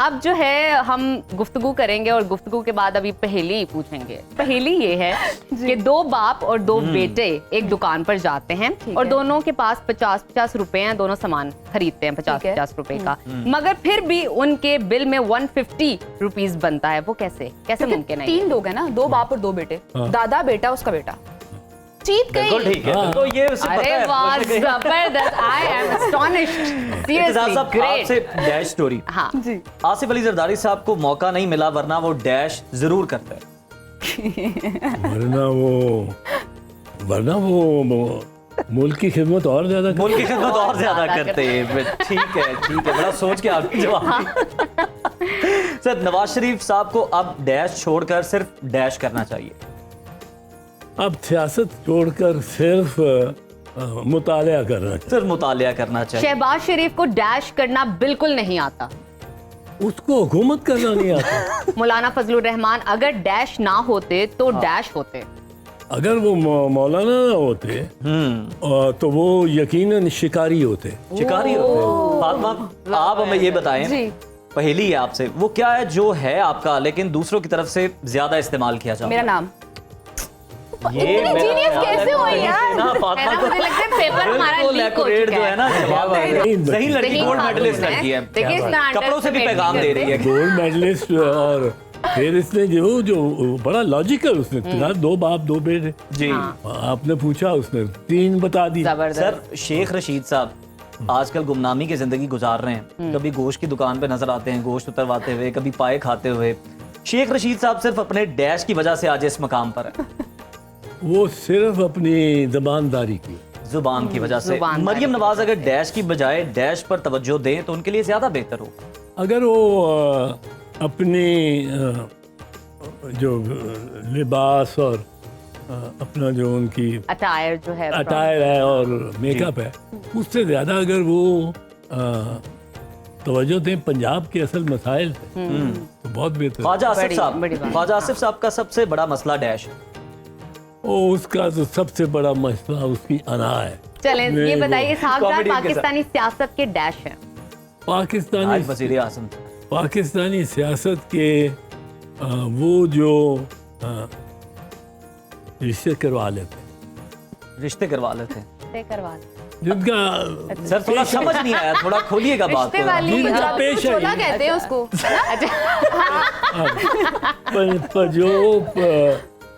अब जो है हम गुफ्तगू करेंगे और गुफ्तगू के बाद अभी पहेली पूछेंगे। पहेली ये है कि दो बाप और दो बेटे एक दुकान पर जाते हैं और दोनों के पास 50-50 रुपए हैं, दोनों सामान खरीदते हैं 50-50 रुपए का, मगर फिर भी उनके बिल में 150 रुपीज बनता है। वो कैसे कैसे मुमकिन है? 3 लोग हैं ना, 2 बाप और 2 बेटे, दादा बेटा उसका बेटा। जीत गई। बिल्कुल ठीक है। तो ये उसे पता अरे है। वाह, जबरदस्त। I am astonished, seriously great. आपसे डैश स्टोरी। हाँ जी। आसिफ अली जरदारी साहब को मौका नहीं मिला, वरना वो डैश जरूर करते। वरना वो मुल्क की खिदमत और ज्यादा मुल्क की खिदमत और ज्यादा करते हैं। ठीक है, बड़ा सोच के आपने जवाब दिया। सर, नवाज शरीफ साहब को अब डैश छोड़कर सिर्फ डैश करना चाहिए। अब सियासत छोड़कर सिर्फ मुतालिया करना चाहिए। सिर्फ मुतालिया करना चाहिए। शहबाज शरीफ को डैश करना बिल्कुल नहीं आता। उसको हुकूमत करना नहीं आता। मौलाना फजलुर रहमान अगर डैश ना होते तो डैश होते। अगर वो मौलाना ना होते तो वो यकीनन शिकारी होते। शिकारी होते। फातिमा, आप हमें ये बताएं, पहेली है आपसे, वो क्या है जो है आपका लेकिन दूसरों की तरफ से ज्यादा इस्तेमाल किया जाता है? मेरा नाम। ये जीनियस कैसे हो यार? ना फातिमा को मुझे लगता है पेपर हमारा बिल्कुल लीक हो एक्यूरेट चुका जो है है। ना जवाब दे रही है। सही लड़की, सही गोल्ड खातून मेडलिस्ट है। लड़की है। देखिए इसका कपड़ों से भी पैगाम दे रही है। Gold medallist. और फिर इसने जो बड़ा लॉजिकल उसने कहा 2 बाप 2 बेटे। जी आपने पूछा, उसने 3 बता दी। सर, शेख रशीद साहब आजकल गुमनामी की जिंदगी गुजार रहे हैं। कभी गोश्त की दुकान पे नजर आते हैं गोश्त उतरवाते हुए, कभी पाए खाते हुए। शेख रशीद साहब सिर्फ अपने डैश की वजह से आज इस मकाम पर है। वो सिर्फ अपनी जबानदारी की जुबान की वजह से। मरियम नवाज अगर डैश की बजाय डैश पर तवज्जो दें तो उनके लिए ज्यादा बेहतर होगा। अगर वो अपनी जो लिबास और अपना जो उनकी अटायर जो है, अटायर है और मेकअप है, उससे ज्यादा अगर वो तवज्जो दें पंजाब के असल मसाइल पे तो बहुत बेहतर। ख्वाजा आसिफ साहब का सबसे बड़ा मसला डैश है। उसका तो सबसे बड़ा मसला उसकी अना है। चलें ये बताइए, साहब पाकिस्तानी सियासत के डैश हैं। पाकिस्तानी सियासत के वो जो रिश्ते करवा लेते जिनका सर थोड़ा समझ नहीं आया, थोड़ा खोलिएगा बात को। जिनका पेशा छोला कहते हैं उसको।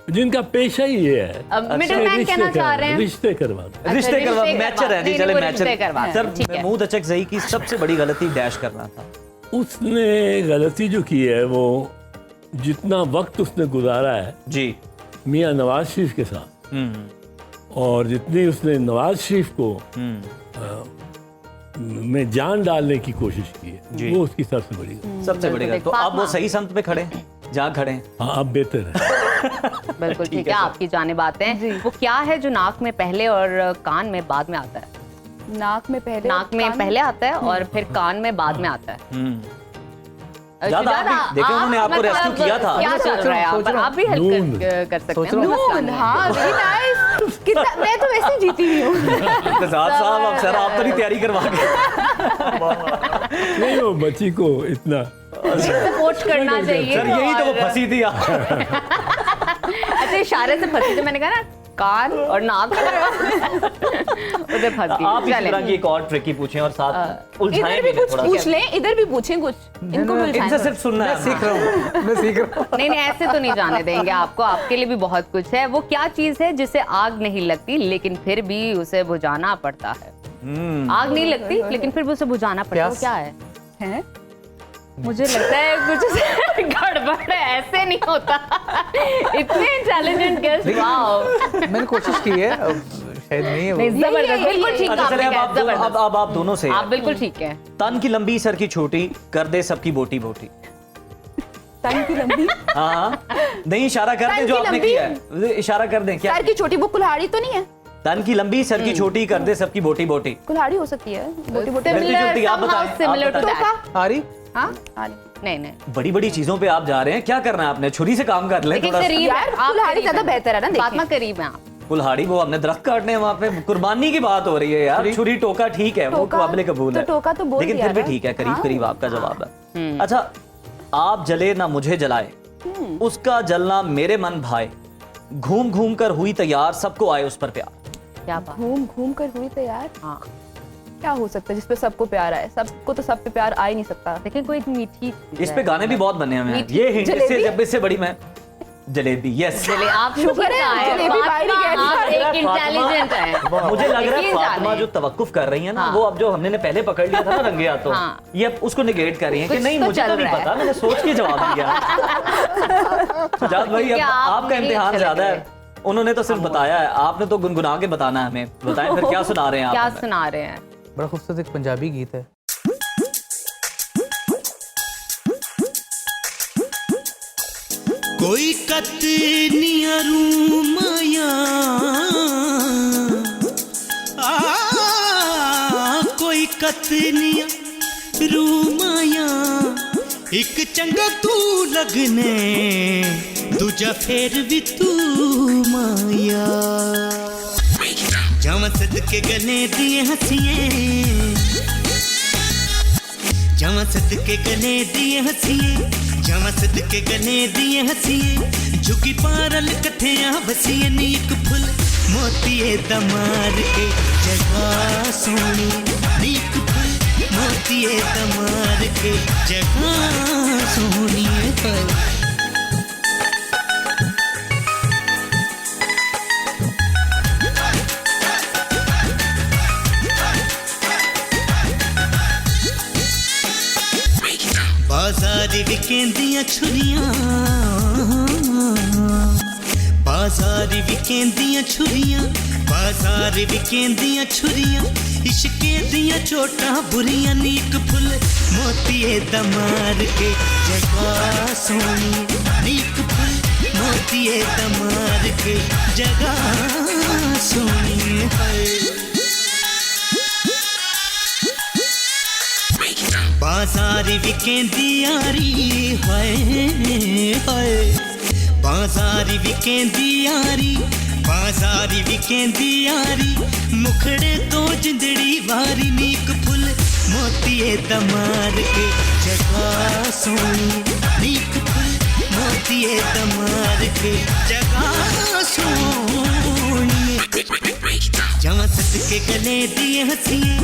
जिनका पेशा ही ये है। मिडलमैन कहना चाह रहे हैं। रिश्ते करवा मैचर है जी, चले मैचर। सर, ठीक है। महमूद अचकज़ई की सबसे बड़ी गलती डैश करना था। उसने गलती जो की है वो जितना वक्त उसने गुजारा है जी मियां नवाज शरीफ के साथ, और जितनी उसने नवाज शरीफ को में जान डालने की कोशिश की है, वो उसकी सबसे बड़ी गलती। तो अब वो सही संत पे खड़े हैं जहाँ खड़े हैं। हाँ, अब बेहतर है। बिल्कुल ठीक है, आपकी जानिब आते हैं। वो क्या है जो नाक में पहले और कान में बाद में आता है? नाक में पहले आता है और फिर कान में बाद में आता है। देखो उन्होंने आपको रेस्क्यू किया था। क्या चल रहा है? आप भी हेल्प कर सकते हैं। नून, हाँ, वेरी नाइस। कितना मैं तो वैसे जीती हुई हूँ। साहब, अब सर आप तो नहीं तैयारी करवा के। नहीं, वो बच्ची को इतना सपोर्ट करना चाहिए। सर यही तो वो फंसी थी। अच्छा, इशारे से फंसी थी, मैंने कहा ना कान और नाक उधर फंस गई। आप इस तरह की एक और ट्रिकी पूछें और साथ उलझाएं इधर भी भी कुछ थोड़ा। पूछ लें, इधर भी पूछें कुछ। इनको भी इनसे उलझाएं। सिर्फ सुनना है। मैं सीख रहा हूँ। नहीं, ऐसे तो नहीं जाने देंगे आपको। आपके लिए भी बहुत कुछ है। वो क्या चीज है जिसे आग नहीं लगती लेकिन फिर भी उसे बुझाना पड़ता है? आग नहीं लगती लेकिन फिर भी उसे बुझाना पड़ता है। वो क्या है? मुझे लगता है कुछ गड़बड़ है, ऐसे नहीं होता। इतने इंटेलिजेंट गेस्ट, वाओ। मैंने कोशिश की है, शायद नहीं है। जबरदस्त, बिल्कुल ठीक। अब आप दोनों से आप बिल्कुल ठीक है। तन की लंबी सर की छोटी कर दे सबकी बोटी बोटी। तन की लंबी, हाँ, नहीं इशारा कर दें जो आपने किया है, इशारा कर दें। क्या सर की छोटी? वो कुल्हाड़ी तो नहीं है? तन की लंबी सर की छोटी कर दे सबकी बोटी बोटी। कुल्हाड़ी हो सकती है। बोटी बोटी। आप बताएं। आरी? हाँ, नहीं, बड़ी बड़ी चीजों पे आप जा रहे हैं, क्या करना है आपने? छुरी से काम कर लें थोड़ा सा। करीब यार, कुल्हाड़ी ज्यादा बेहतर है ना। फातिमा, करीब है आप। कुल्हाड़ी वो हमने दरख्त काटने हैं वहाँ पे, कुर्बानी की बात हो रही है यार। छुरी टोका ठीक है, वो काबिल कबूल तो है, टोका तो बोल लेकिन दिया फिर भी ना। ठीक है, करीब हाँ। करीब आपका जवाब है। अच्छा, आप जले ना मुझे जलाए, उसका जलना मेरे मन भाए, घूम घूम कर हुई तैयार, सबको आए उस पर प्यार। क्या बात। घूम घूम कर हुई तैयार। हाँ, क्या हो सकता है जिसपे सबको प्यार आए? सबको तो सब पे प्यार आ ही नहीं सकता। लेकिन कोई एक मीठी चीज़ इस है। पे गाने भी बहुत बने हुए हैं। ये हिंट जलेबी? से जब इससे बड़ी मैं जलेबी, यस। चलिए, आप शुक्र है, आए। जलेबी बाहर ही फातिमा, गया आप था। एक इंटेलिजेंट है। मुझे लग रहा है यकीन फातिमा जाने। जो तवक्कुफ कर रही है ना, हाँ। वो अब जो हमने पहले पकड़ लिया था ना रंगे हाथों, हाँ। ये अब उसको निगेट कर रही है कि कुछ नहीं तो मुझे चल तो नहीं रहा है। पता, मैंने सोच के जवाब दिया। सजाद भाई, अब क्या आप आपका मुझे इम्तिहान अच्छे ज्यादा लग है। रहे उन्होंने तो सिर्फ बताया है, आपने तो गुनगुना के बताना है हमें। बताएं फिर क्या सुना रहे हैं क्या आप हमें? सुना रहे हैं? बड़ा खूबसूरत एक पंजाबी गीत है। कोई कतनियारू माया कोई कतनिया रू माया, एक चंगा तू लगने, दूजा फिर भी तू माया। जावा सदके गले दिए हंसिए, जावा सदके गले दिए हंसिए, जावा सदके गले दिए हंसिए, झुकी पारल कठिया बसिए नी एक फुल मोतिए दमार के जगह सोनी, नी एक फुल मोतिए दमार के जगह सोनी है। बाजारी विकेंदियां छुरियां, बाजारी विकेंदियां छुरियां, बाजारी विकेंदियां छुरियां, इश्के दियां चोटां बुरियां, नीक फुल मोतिए दमार के जगह सोनी, नीक फुल मोतिए दमार के जगह सोनी है। बाजारी विकेंदी यारी हाय हाय, बाजारी विकेंदी यारी, बाजारी विकेंदी यारी, मुखड़े तो जिंदड़ी वारी, नीक फुल मोतिए दमार के जगह सोनी, नीक फुल मोतिए दमार के जगह सोनी। जावा सदके गले दिए हंसिए,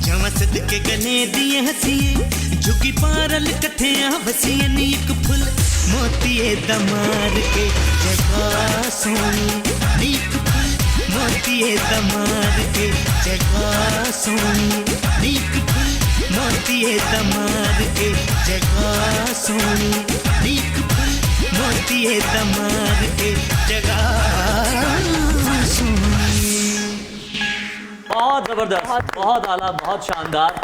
जावा सदके गले दिए हंसिए, झुकी पारल कठिया बसिए नीक फुल मोतिए दमार के जगह सोनी, नीक फुल मोतिए दमार के जगह सोनी, नीक फुल मोतिए दमार के जगह सोनी, नीक फुल मोतिए दमार के जगह सोनी। बहुत जबरदस्त, बहुत आला, बहुत शानदार।